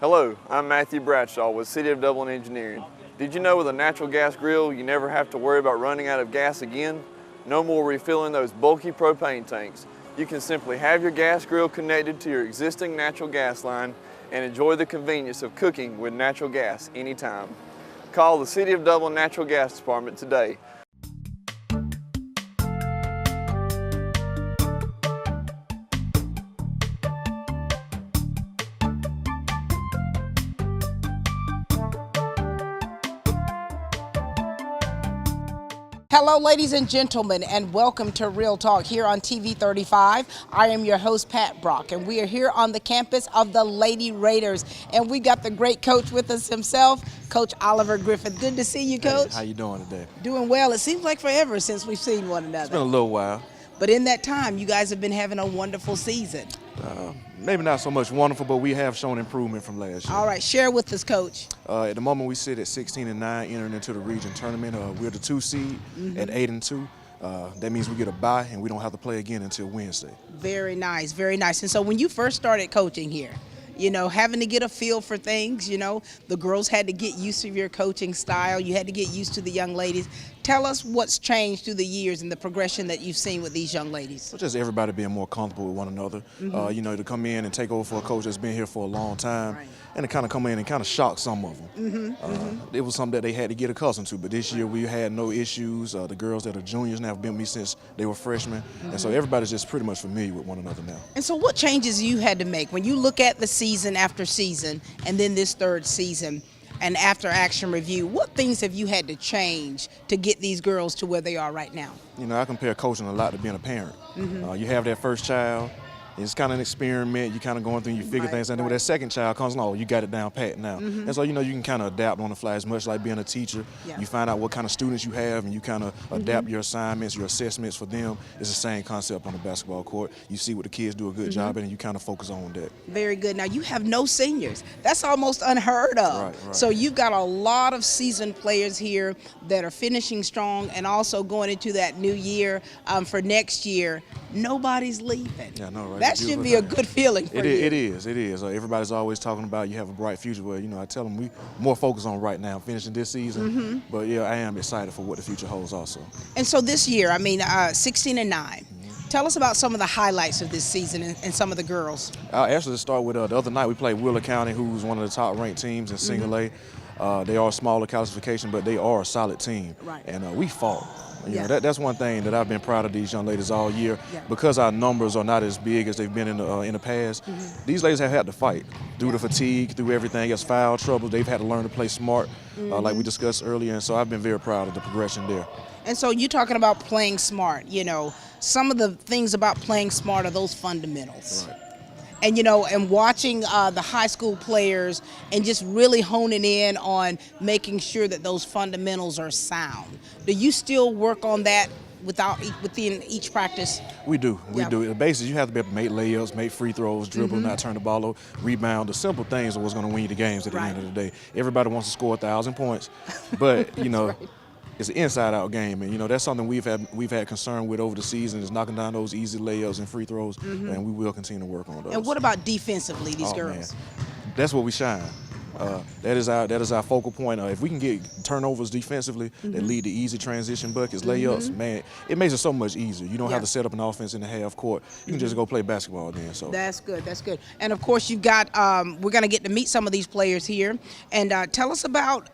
Hello, I'm Matthew Bradshaw with City of Dublin Engineering. Did you know with a natural gas grill you never have to worry about running out of gas again? No more refilling those bulky propane tanks. You can simply have your gas grill connected to your existing natural gas line and enjoy the convenience of cooking with natural gas anytime. Call the City of Dublin Natural Gas Department today. Hello, ladies and gentlemen, and welcome to Real Talk here on TV 35. I am your host, Pat Brock, and we are here on the campus of the Lady Raiders, and we got the great coach with us himself, Coach Oliver Griffith. Good to see you, Coach. Hey, how you doing today? Doing well. It seems like forever since we've seen one another. It's been a little while. But in that time, you guys have been having a wonderful season. Maybe not so much wonderful, but we have shown improvement from last year. All right, share with us, Coach. At the moment, we sit at 16-9, entering into the region tournament. We're the 2 seed at 8-2. That means we get a bye, and we don't have to play again until Wednesday. Very nice, very nice. And so when you first started coaching here, you know, having to get a feel for things, you know, the girls had to get used to your coaching style. You had to get used to the young ladies. Tell us what's changed through the years and the progression that you've seen with these young ladies. So just everybody being more comfortable with one another. You know, to come in and take over for a coach that's been here for a long time, and to kind of come in and kind of shock some of them. It was something that they had to get accustomed to. But this year we had no issues. The girls that are juniors now have been with me since they were freshmen. And so everybody's just pretty much familiar with one another now. And so what changes you had to make when you look at the season after season and then this third season and after action review? What things have you had to change to get these girls to where they are right now? You know, I compare coaching a lot to being a parent. You have that first child. It's kind of an experiment. You kind of going through and you figure things out. And then when that second child comes along, you got it down pat now. And so, you know, you can kind of adapt on the fly as much like being a teacher. You find out what kind of students you have and you kind of adapt your assignments, your assessments for them. It's the same concept on the basketball court. You see what the kids do a good job at and you kind of focus on that. Very good. Now, you have no seniors. That's almost unheard of. Right. So you've got a lot of seasoned players here that are finishing strong and also going into that new year for next year. Nobody's leaving. Yeah, I know, right? That should be a good feeling for you. It is. Everybody's always talking about you have a bright future. Well, you know, I tell them we more focused on right now, finishing this season. But yeah, I am excited for what the future holds also. And so this year, I mean, 16-9. Tell us about some of the highlights of this season and some of the girls. I'll actually start with the other night we played Wheeler County, who's one of the top ranked teams in single A. They are a smaller classification, but they are a solid team. And we fought. You know, that's one thing that I've been proud of these young ladies all year. Because our numbers are not as big as they've been in the past, these ladies have had to fight through the fatigue, through everything, as foul trouble. They've had to learn to play smart, like we discussed earlier, and so I've been very proud of the progression there. And so you're talking about playing smart. You know, some of the things about playing smart are those fundamentals. And, you know, and watching the high school players and just really honing in on making sure that those fundamentals are sound. Do you still work on that within each practice? We do. The basics, you have to be able to make layups, make free throws, dribble, not turn the ball over, rebound. The simple things are what's going to win you the games at the end of the day. Everybody wants to score 1,000 points, but, you know, it's an inside-out game, and you know that's something we've had concern with over the season is knocking down those easy layups and free throws, and we will continue to work on those. And what about defensively, these girls? Man. That's where we shine. That is our focal point. If we can get turnovers defensively that lead to easy transition buckets, layups, man, it makes it so much easier. You don't have to set up an offense in the half court. You can just go play basketball then. So that's good. That's good. And of course, you've got. We're going to get to meet some of these players here, and tell us about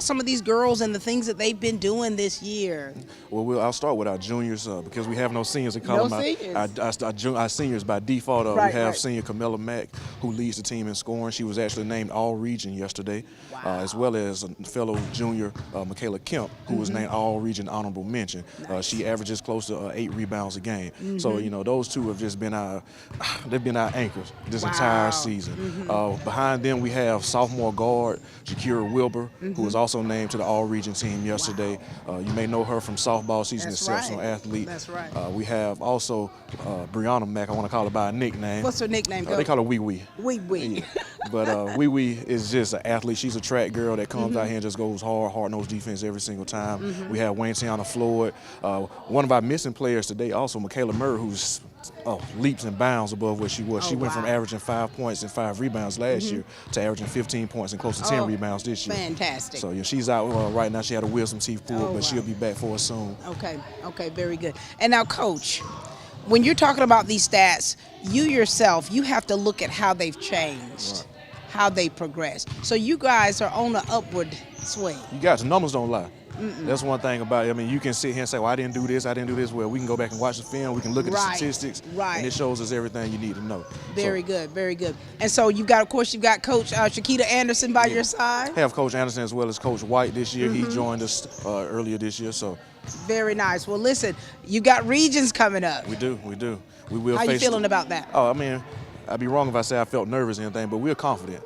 some of these girls and the things that they've been doing this year. Well, I'll start with our juniors because we have no seniors. We call them our seniors by default. We have senior Camilla Mack, who leads the team in scoring. She was actually named All-Region yesterday, as well as a fellow junior, Michaela Kemp, who was named All-Region Honorable Mention. She averages close to 8 rebounds a game. So, you know, those two have just been they've been our anchors this entire season. Behind them, we have sophomore guard Shakira Wilbur, who was also named to the All-Region team yesterday. You may know her from softball. She's an exceptional athlete. That's right. We have also Brianna Mack. I want to call her by a nickname. What's her nickname? They call her Wee Wee. Wee Wee. But Wee Wee is just an athlete. She's a track girl that comes out here and just goes hard-nosed defense every single time. We have Wayne Tiana Floyd. One of our missing players today, also Michaela Murray, who's leaps and bounds above where she was. Oh, She went wow. from averaging 5 points and 5 rebounds last year to averaging 15 points and close to 10 rebounds this year. Fantastic. So yeah, she's out right now. She had a wisdom teeth pulled, Oh, but wow. she'll be back for us soon. Okay, very good. And now, Coach, when you're talking about these stats, you yourself, you have to look at how they've changed, how they progressed. So you guys are on an upward swing. You guys, the numbers don't lie. That's one thing about it. I mean, you can sit here and say, well, I didn't do this. Well, we can go back and watch the film. We can look at the statistics. Right. And it shows us everything you need to know. Very good. And so you've got Coach Shakita Anderson by your side. Have Coach Anderson as well as Coach White this year. He joined us earlier this year. So very nice. Well, listen, you got regions coming up. We do. We will. How you feeling about that? Oh, I mean, I'd be wrong if I say I felt nervous or anything, but we're confident.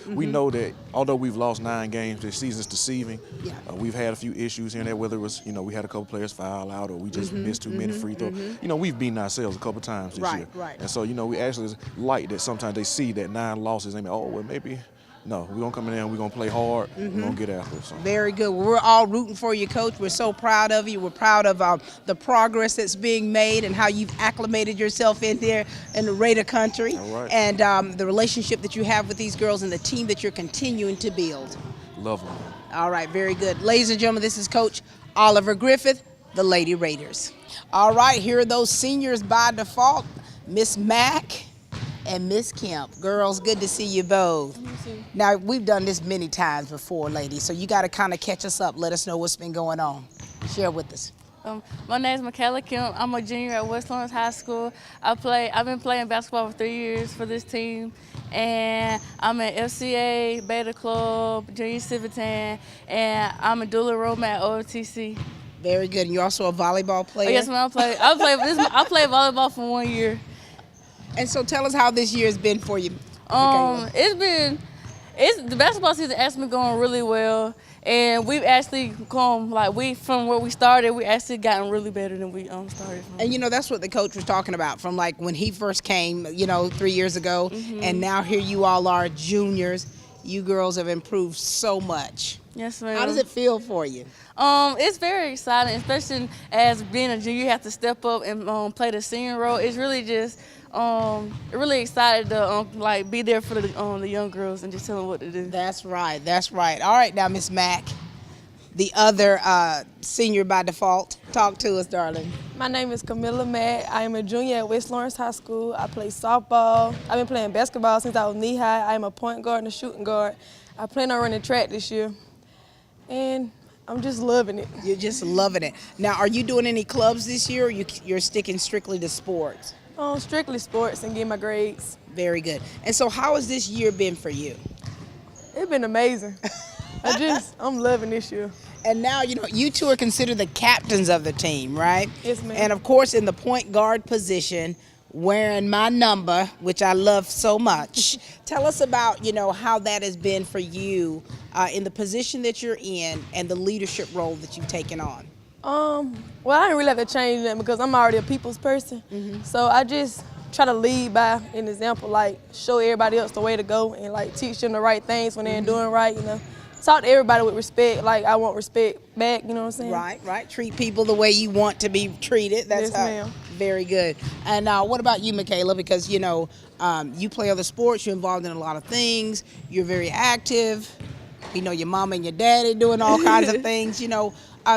We know that although we've lost 9 games, this season's deceiving. Yeah. We've had a few issues here and there, whether it was, we had a couple players foul out or we just missed too many free throws. We've beaten ourselves a couple times this year. Right. And so, we actually like that sometimes they see that 9 losses and they oh, well, maybe. No, we're going to come in there and we're going to play hard. We're going to get after it. So. Very good. Well, we're all rooting for you, Coach. We're so proud of you. We're proud of the progress that's being made and how you've acclimated yourself in there in the Raider country. All right. And the relationship that you have with these girls and the team that you're continuing to build. Love them. All right, very good. Ladies and gentlemen, this is Coach Oliver Griffith, the Lady Raiders. All right, here are those seniors by default, Miss Mack and Miss Kemp. Girls, good to see you both. Now, we've done this many times before, ladies, so you got to kind of catch us up. Let us know what's been going on. Share with us. My name is Michaela Kemp. I'm a junior at West Lawrence High School. I've been playing basketball for 3 years for this team, and I'm at FCA, Beta Club, Junior Civitan, and I'm a dual enrollment at OTC. Very good. And you're also a volleyball player? Oh, yes, ma'am. I played volleyball for 1 year. And so tell us how this year has been for you. The basketball season has been going really well, and we've actually come from where we started. We actually gotten really better than we started from. And that's what the coach was talking about from when he first came, 3 years ago, and now here you all are juniors. You girls have improved so much. Yes, ma'am. How does it feel for you? It's very exciting, especially as being a junior, you have to step up and play the senior role. It's really just really excited to be there for the young girls and just tell them what to do. That's right. All right, now Miss Mack, the other senior by default. Talk to us, darling. My name is Camilla Mack. I am a junior at West Lawrence High School. I play softball. I've been playing basketball since I was knee-high. I am a point guard and a shooting guard. I plan on running track this year, and I'm just loving it. You're just loving it. Now, are you doing any clubs this year, or you're sticking strictly to sports? Strictly sports and getting my grades. Very good. And so how has this year been for you? It's been amazing. I'm loving this year. And now, you two are considered the captains of the team, right? Yes, ma'am. And of course, in the point guard position, wearing my number, which I love so much. Tell us about, how that has been for you in the position that you're in and the leadership role that you've taken on. Well, I didn't really have to change that because I'm already a people's person. So I just try to lead by an example, show everybody else the way to go and teach them the right things when they're doing right, Talk to everybody with respect, I want respect back, you know what I'm saying? Right. Treat people the way you want to be treated. That's yes, ma'am. Very good. And what about you, Michaela? Because, you play other sports, you're involved in a lot of things, you're very active. Your mom and your daddy doing all kinds of things,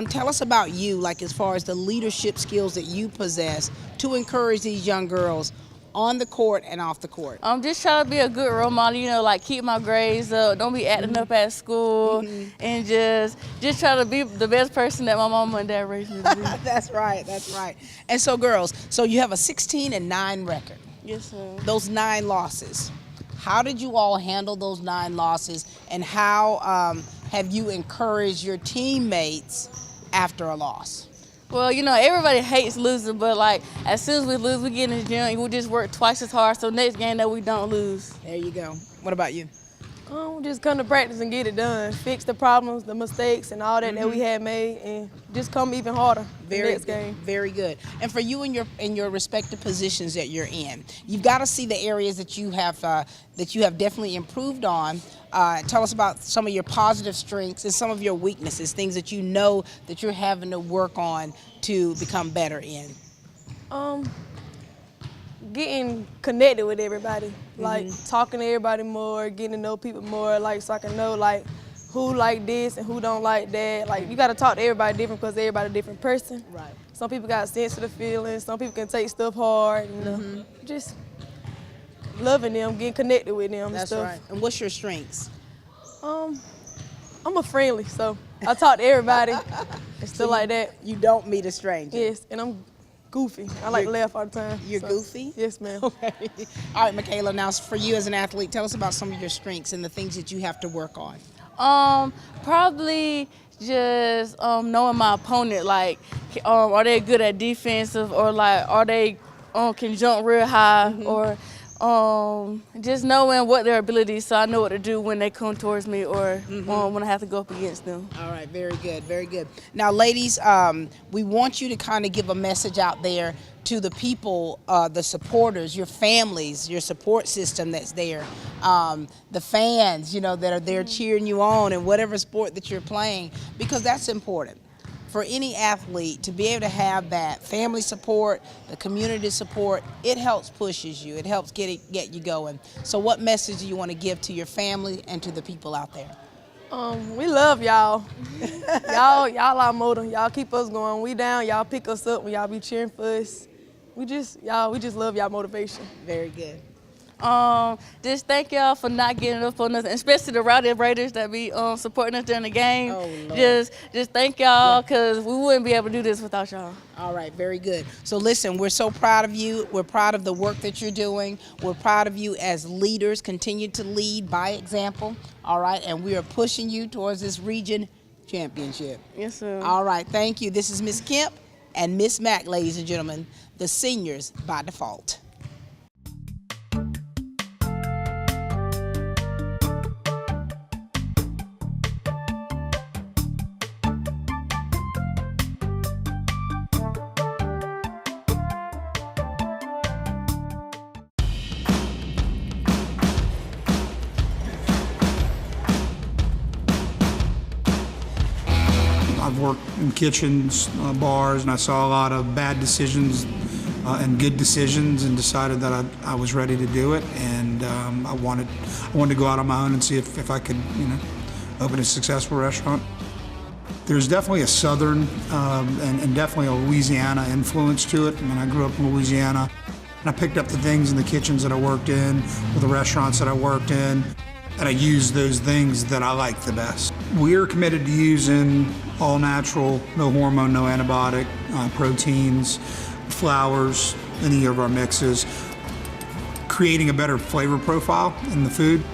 Tell us about you, as far as the leadership skills that you possess to encourage these young girls on the court and off the court. Just try to be a good role model, keep my grades up, don't be acting up at school, and just try to be the best person that my mama and dad raised me to be. That's right. And so, girls, you have a 16-9 record. Yes, sir. Those 9 losses. How did you all handle those 9 losses, and how have you encouraged your teammates after a loss? Well, everybody hates losing, but as soon as we lose, we get in the gym and we just work twice as hard so next game that we don't lose. There you go. What about you? Just come to practice and get it done. Fix the problems, the mistakes, and all that we had made, and just come even harder the next game. Very good. And for you in your respective positions that you're in, you've got to see the areas that you have definitely improved on. Tell us about some of your positive strengths and some of your weaknesses, things that that you're having to work on to become better in. getting connected with everybody, like talking to everybody more, getting to know people more, like so I can know like who like this and who don't like that. Like you gotta talk to everybody different because everybody a different person. Right. Some people got sensitive feelings, some people can take stuff hard, you know. Just loving them, getting connected with them and That's stuff. right. And what's your strengths? I'm a friendly, so I talk to everybody and stuff like that. You don't meet a stranger. Yes, and I'm goofy. I like to laugh all the time. You're goofy? Yes, ma'am. Okay. All right, Michaela, now for you as an athlete, tell us about some of your strengths and the things that you have to work on. Probably just knowing my opponent, like are they good at defensive, or like are they can jump real high, or just knowing what their abilities, so I know what to do when they come towards me, or when I have to go up against them. All right, very good, very good. Now, ladies, we want you to kind of give a message out there to the people, the supporters, your families, your support system that's there, the fans, you know, that are there cheering you on in whatever sport that you're playing, because that's important. For any athlete to be able to have that family support, the community support, it helps pushes you. It helps get you going. So what message do you want to give to your family and to the people out there? We love y'all. y'all our motor. Y'all keep us going. We down, y'all pick us up when y'all be cheering for us. We just love y'all motivation. Very good. Just thank y'all for not getting up on us, especially the Rowdy Raiders that be supporting us during the game. Oh, Lord. Just thank y'all, because we wouldn't be able to do this without y'all. All right, very good. So listen, we're so proud of you. We're proud of the work that you're doing. We're proud of you as leaders. Continue to lead by example. All right, and we are pushing you towards this region championship. Yes, sir. All right, thank you. This is Miss Kemp and Miss Mack, ladies and gentlemen, the seniors by default. I've worked in kitchens, bars, and I saw a lot of bad decisions and good decisions, and decided that I was ready to do it. And I wanted to go out on my own and see if I could, you know, open a successful restaurant. There's definitely a Southern and definitely a Louisiana influence to it. I mean, I grew up in Louisiana, and I picked up the things in the kitchens that I worked in, or the restaurants that I worked in, and I used those things that I like the best. We're committed to using all natural, no hormone, no antibiotic, proteins, flours, any of our mixes, creating a better flavor profile in the food.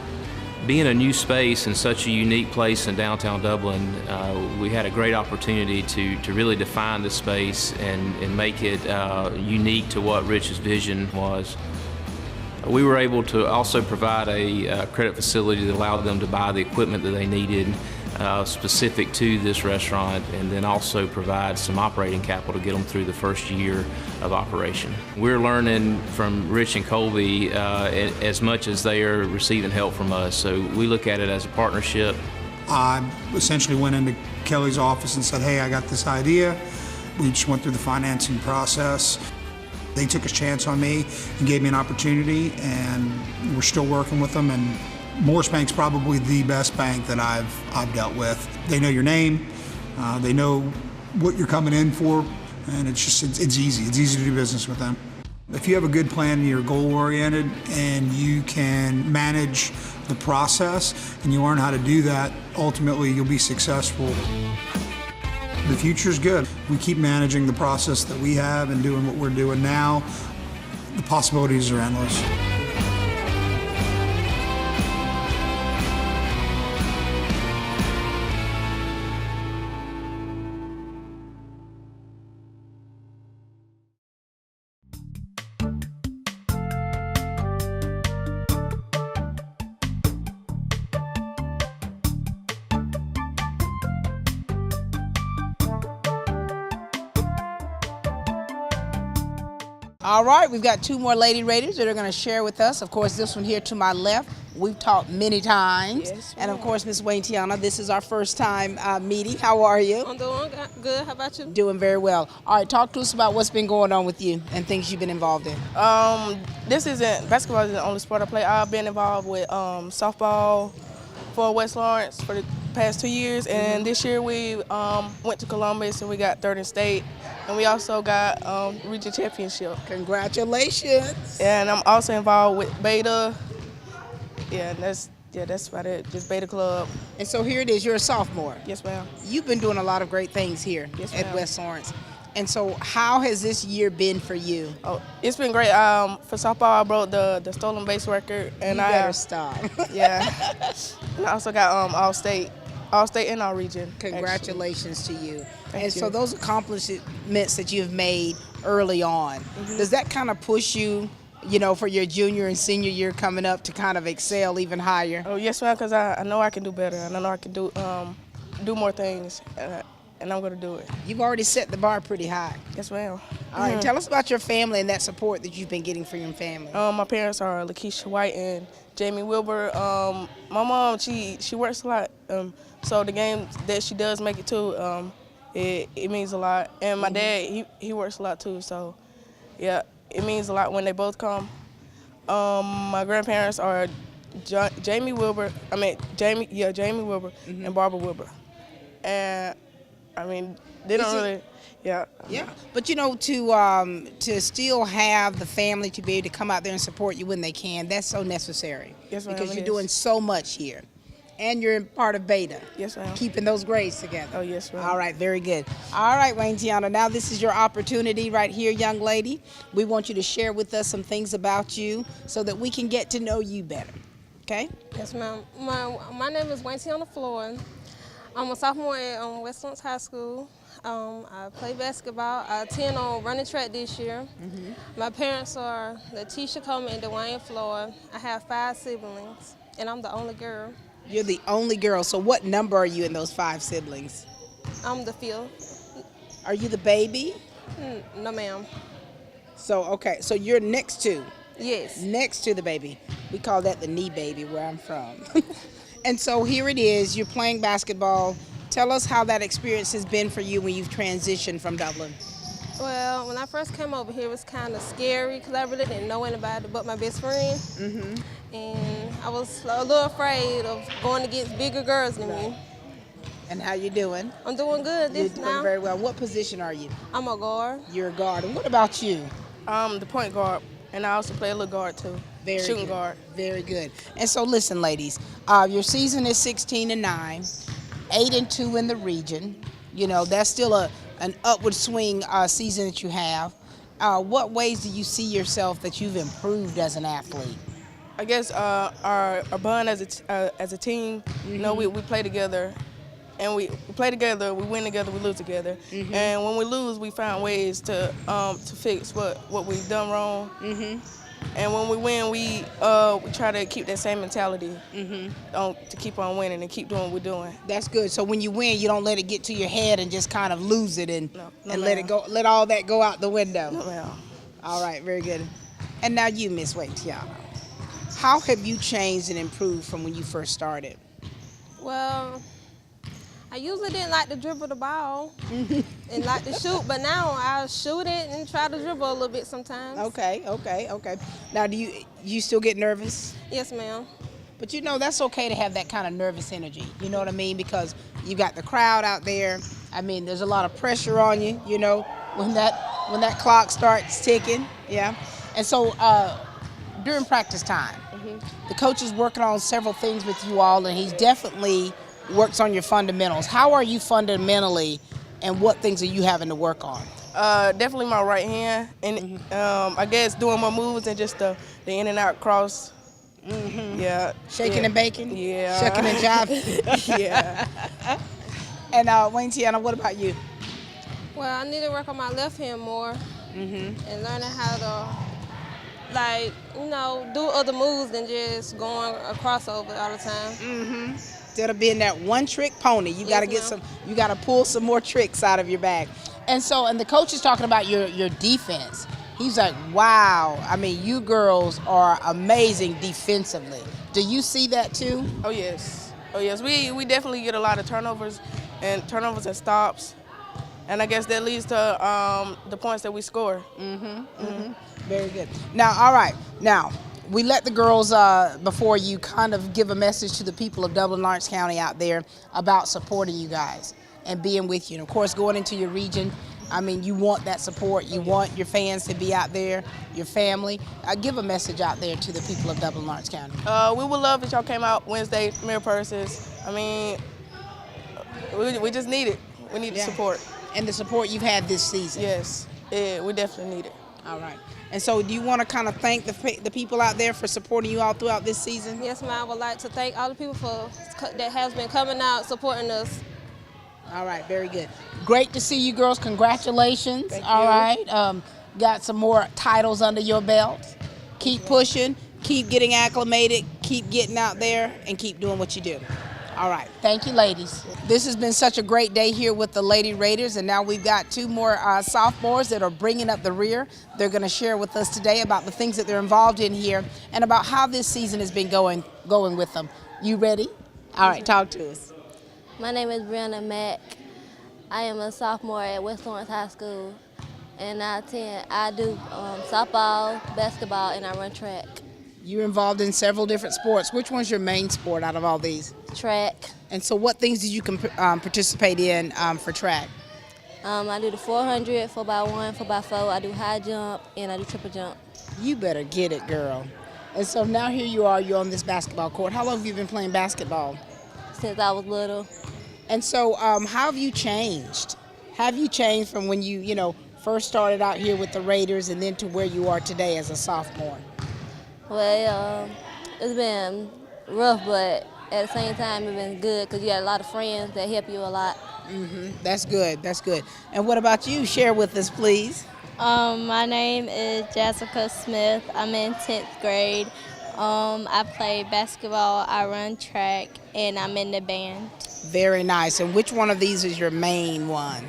Being a new space in such a unique place in downtown Dublin, we had a great opportunity to really define the space and make it unique to what Rich's vision was. We were able to also provide a credit facility that allowed them to buy the equipment that they needed specific to this restaurant, and then also provide some operating capital to get them through the first year of operation. We're learning from Rich and Colby as much as they are receiving help from us, so we look at it as a partnership. I essentially went into Kelly's office and said, hey, I got this idea. We just went through the financing process. They took a chance on me and gave me an opportunity, and we're still working with them. And Morris Bank's probably the best bank that I've dealt with. They know your name, they know what you're coming in for, and it's easy. It's easy to do business with them. If you have a good plan and you're goal-oriented and you can manage the process and you learn how to do that, ultimately you'll be successful. The future's good. We keep managing the process that we have and doing what we're doing now. The possibilities are endless. All right, we've got two more Lady Raiders that are going to share with us. Of course, this one here to my left, we've talked many times. Yes, and of ma'am. course, Miss Wayne-Tiana, this is our first time meeting. How are you? I'm doing good. How about you? Doing very well. All right, talk to us about what's been going on with you and things you've been involved in. Basketball isn't the only sport I play. I've been involved with softball for West Lawrence for the past 2 years, and this year we went to Columbus and we got third in state, and we also got region championship. Congratulations. And I'm also involved with Beta. Yeah, and that's about it. Just Beta Club. And so here it is. You're a sophomore. Yes, ma'am. You've been doing a lot of great things here Yes, at ma'am. West Lawrence. And so how has this year been for you? Oh, it's been great. For softball, I broke the stolen base record, and You better stop. yeah. And I also got all state and all region. Congratulations to you. Thank And so you. those accomplishments that you've made early on, does that kind of push you, for your junior and senior year coming up to kind of excel even higher? Oh yes, ma'am. Because I know I can do better, and I know I can do more things, and I'm gonna do it. You've already set the bar pretty high. Yes, ma'am. All right, tell us about your family and that support that you've been getting from your family. My parents are Lakeisha White and Jamie Wilbur. My mom, she works a lot, so the game that she does make it to, it means a lot. And my dad, he works a lot too, so yeah, it means a lot when they both come. My grandparents are Jamie Wilbur. Jamie Wilbur and Barbara Wilbur. And I mean, they don't really, yeah. Yeah, but to still have the family to be able to come out there and support you when they can, that's so necessary. Yes, ma'am, because it you're is. doing so much here. And you're part of Beta. Yes, ma'am. Keeping those grades together. Oh, yes, ma'am. All right, very good. All right, Wayne-Tiana, now this is your opportunity right here, young lady. We want you to share with us some things about you so that we can get to know you better. Okay? Yes, ma'am. My name is Wayne-Tiana Floyd. I'm a sophomore at West Lawrence High School. I play basketball. I attend on running track this year. My parents are Letitia Coleman and Dwayne Floyd. I have 5 siblings, and I'm the only girl. You're the only girl, so what number are you in those 5 siblings? I'm the 5th. Are you the baby? No, ma'am. So, okay, so you're next to Yes. the baby. We call that the knee baby where I'm from. And so here it is, you're playing basketball. Tell us how that experience has been for you when you've transitioned from Dublin. Well, when I first came over here, it was kind of scary because I really didn't know anybody but my best friend. And I was a little afraid of going against bigger girls than me. And how you doing? I'm doing good You're this doing now. very well. What position are you? I'm a guard. You're a guard. And what about you? The point guard, and I also play a little guard too. Very Shooting good. guard. Very good. And so listen, ladies, your season is 16-9, 8-2 in the region. That's still an upward swing season that you have. What ways do you see yourself that you've improved as an athlete? I guess our bond as a team, we play together, and we play together, we win together, we lose together. And when we lose, we find ways to fix what we've done wrong. And when we win, we try to keep that same mentality to keep on winning and keep doing what we're doing. That's good. So when you win, you don't let it get to your head and just kind of lose it and No, let it ma'am. go. Let all that go out the window. No, ma'am. All right, very good. And now you, Miss Wayne-Tiana. How have you changed and improved from when you first started? Well, I usually didn't like to dribble the ball and like to shoot, but now I shoot it and try to dribble a little bit sometimes. Okay. Now, do you still get nervous? Yes, ma'am. But that's okay to have that kind of nervous energy. You know what I mean? Because you got the crowd out there. I mean, there's a lot of pressure on you. When that clock starts ticking. Yeah. And so during practice time, the coach is working on several things with you all, and he's definitely works on your fundamentals. How are you fundamentally, and what things are you having to work on? Definitely my right hand, and I guess doing more moves and just the in and out cross. Yeah. Shaking and baking? Yeah. Shucking and jiving? Yeah. And Wayne-Tiana, what about you? Well, I need to work on my left hand more and learning how to, do other moves than just going a crossover all the time. Instead of being that one-trick pony, you got to Yes, get ma'am. you got to pull some more tricks out of your bag. And the coach is talking about your defense. He's like, wow, I mean, you girls are amazing defensively. Do you see that too? Oh yes. Oh yes. We definitely get a lot of turnovers and stops, and I guess that leads to the points that we score. Very good. Now, all right. Now, we let the girls, before you, kind of give a message to the people of Dublin Lawrence County out there about supporting you guys and being with you. And of course, going into your region, I mean, you want that support. You want your fans to be out there, your family. Give a message out there to the people of Dublin Lawrence County. We would love if y'all came out Wednesday, mirror purses. I mean, we just need it. We need the support. And the support you've had this season. Yes, yeah, we definitely need it. All right. And so do you want to kind of thank the people out there for supporting you all throughout this season? Yes, ma'am. I would like to thank all the people that has been coming out supporting us. All right, very good. Great to see you girls. Congratulations. Thank all you. right. Got some more titles under your belt. Keep pushing, keep getting acclimated, keep getting out there, and keep doing what you do. All right. Thank you, ladies. This has been such a great day here with the Lady Raiders, and now we've got two more sophomores that are bringing up the rear. They're going to share with us today about the things that they're involved in here and about how this season has been going with them. You ready? All right, talk to us. My name is Brianna Mack. I am a sophomore at West Lawrence High School, and I do softball, basketball, and I run track. You're involved in several different sports. Which one's your main sport out of all these? Track. And so what things did you participate in for track? I do the 400, 4x1, 4x4. I do high jump, and I do triple jump. You better get it, girl. And so now here you are, you're on this basketball court. How long have you been playing basketball? Since I was little. And so how have you changed? Have you changed from when you first started out here with the Raiders and then to where you are today as a sophomore? Well, it's been rough, but at the same time, it's been good because you got a lot of friends that help you a lot. That's good. That's good. And what about you? Share with us, please. My name is Jessica Smith. I'm in 10th grade. I play basketball, I run track, and I'm in the band. Very nice. And which one of these is your main one?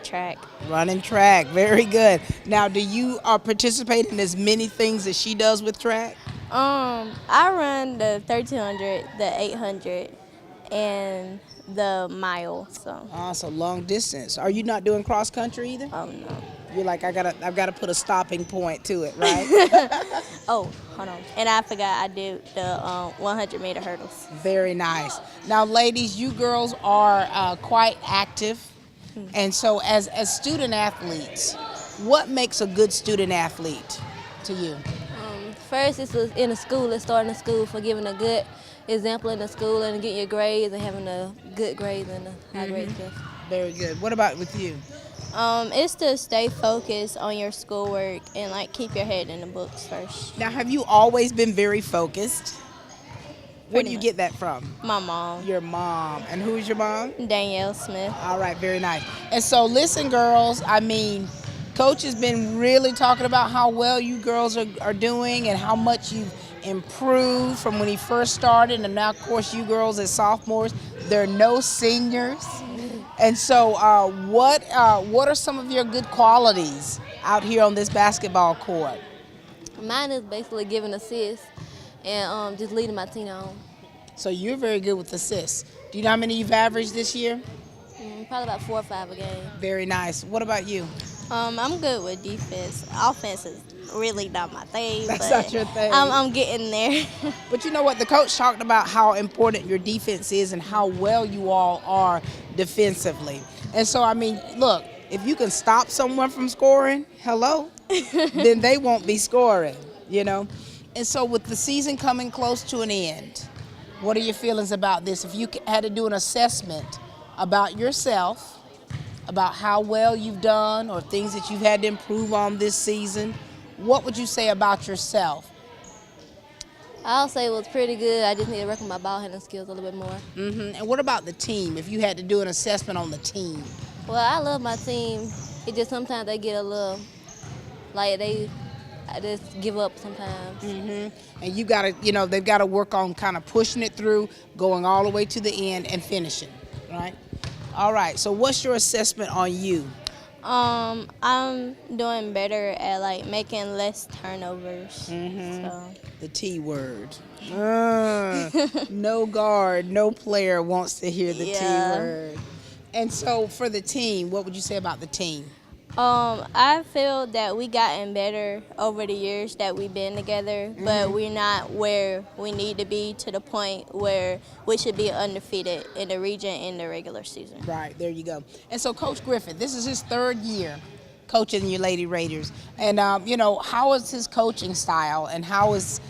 Track. Running track. Very good. Now, do you participate in as many things as she does with track? I run the 1300, the 800, and the mile. So long distance. Are you not doing cross country either? Oh no. You're like, I've got to put a stopping point to it, right? Oh, hold on. And I forgot I did the 100-meter hurdles. Very nice. Now, ladies, you girls are quite active. And so as student athletes, what makes a good student athlete to you? First, it's in the school. It's starting in school for giving a good example in the school and getting your grades and having a good grades and a high grade stuff. Very good. What about with you? It's to stay focused on your schoolwork and keep your head in the books first. Now, have you always been very focused? Where do you get that from? My mom. Your mom. And who is your mom? Danielle Smith. All right, very nice. And so listen, girls, I mean, Coach has been really talking about how well you girls are doing and how much you've improved from when he first started. And now, of course, you girls as sophomores, there are no seniors. And so what are some of your good qualities out here on this basketball court? Mine is basically giving assists and just leading my team on. So you're very good with assists. Do you know how many you've averaged this year? Probably about 4 or 5 a game. Very nice. What about you? I'm good with defense. Offense is really not my thing. That's but not your thing. I'm getting there. But you know what? The coach talked about how important your defense is and how well you all are defensively. And so, I mean, look, if you can stop someone from scoring, hello, then they won't be scoring, And so with the season coming close to an end, what are your feelings about this? If you had to do an assessment about yourself, about how well you've done or things that you've had to improve on this season, what would you say about yourself? I'll say it was pretty good. I just need to work on my ball handling skills a little bit more. And what about the team, if you had to do an assessment on the team? Well, I love my team. It just sometimes they get a little, I just give up sometimes. And you got to, they've got to work on kind of pushing it through, going all the way to the end and finishing, right? All right, so what's your assessment on you? I'm doing better at like making less turnovers. So. The T word. No guard, no player wants to hear the T word. And so for the team, what would you say about the team? I feel that we gotten better over the years that we've been together, but we're not where we need to be to the point where we should be undefeated in the region in the regular season. Right, there you go. And so Coach Griffith, this is his 3rd year coaching your Lady Raiders. And, you know, how is his coaching style and how is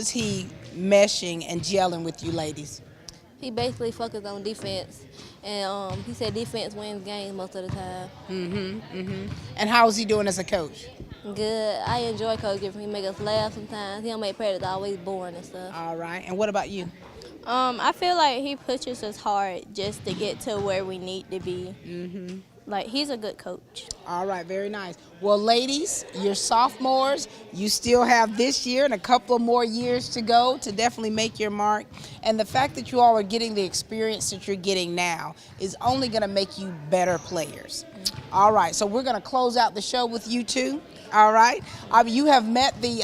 he meshing and gelling with you ladies? He basically focused on defense, and he said defense wins games most of the time. And how is he doing as a coach? Good. I enjoy Coach Griffin. He make us laugh sometimes. He don't make practice always boring and stuff. All right. And what about you? I feel like he pushes us hard just to get to where we need to be. Like, he's a good coach. All right, very nice. Well, ladies, you're sophomores. You still have this year and a couple of more years to go to definitely make your mark. And the fact that you all are getting the experience that you're getting now is only going to make you better players. All right, so we're going to close out the show with you two. All right. You have met the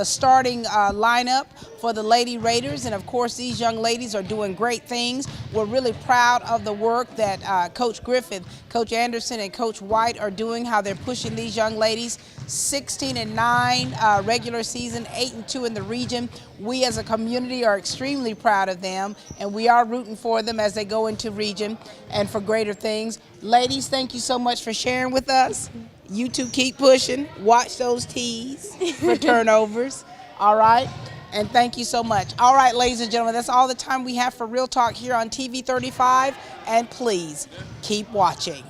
starting lineup for the Lady Raiders, and of course these young ladies are doing great things. We're really proud of the work that Coach Griffith, Coach Anderson, and Coach White are doing, how they're pushing these young ladies. 16-9 regular season, 8-2 in the region. We as a community are extremely proud of them, and we are rooting for them as they go into region and for greater things. Ladies, thank you so much for sharing with us. You two keep pushing. Watch those T's for turnovers. All right? And thank you so much. All right, ladies and gentlemen, that's all the time we have for Real Talk here on TV 35. And please keep watching.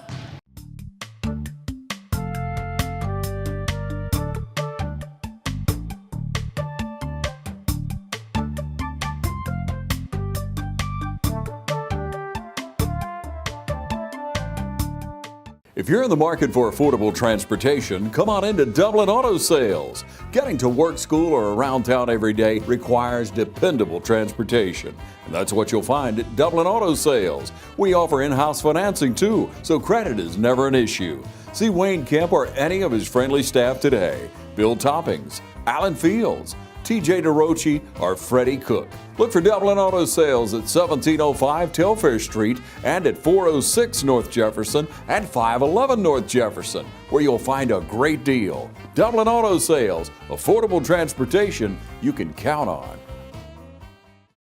If you're in the market for affordable transportation, come on into Dublin Auto Sales. Getting to work, school, or around town every day requires dependable transportation. And that's what you'll find at Dublin Auto Sales. We offer in-house financing too, so credit is never an issue. See Wayne Kemp or any of his friendly staff today. Bill Toppings, Alan Fields, TJ DeRochi, or Freddie Cook. Look for Dublin Auto Sales at 1705 Telfair Street and at 406 North Jefferson and 511 North Jefferson, where you'll find a great deal. Dublin Auto Sales, affordable transportation you can count on.